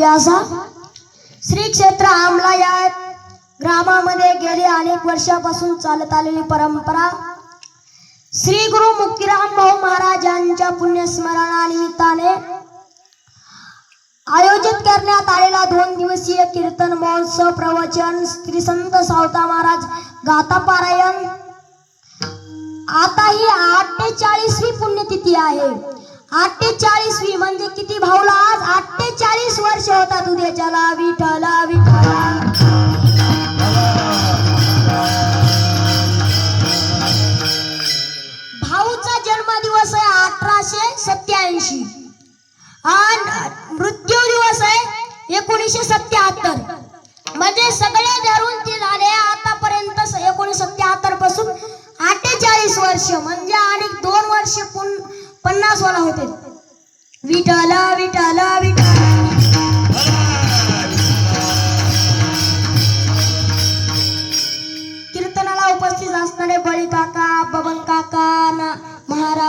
म्हणजे असा श्री क्षेत्र आमला या ग्रामामध्ये गेली अनेक वर्षापासून चालत आलेली परंपरा श्री गुरु मुक्तीराम भाऊ महाराजांच्या पुण्यस्मरणानिमित्ताने आयोजित करण्यात आलेला 2 दिवसीय कीर्तन महोत्सव प्रवचन श्री संत सावता महाराज गाथा पारायण आता ही 48वी पुण्यतिथी आहे। 48वी म्हणजे किती भाऊला आज 48 वर्ष होतात उद्याच्याला विठ्ठला विठ्ठला। भाऊचा जन्मदिवस आहे 1887 आणि मृत्यू दिवस आहे 1977 म्हणजे सगळे धरून ते झाले आतापर्यंत 1977 पासून 48 वर्ष म्हणजे आणि 2 वर्ष 50 वाला होते। विठ्ठला विठ्ठला विठ्ठला। कीर्तनाला उपस्थित असणारे बळी काका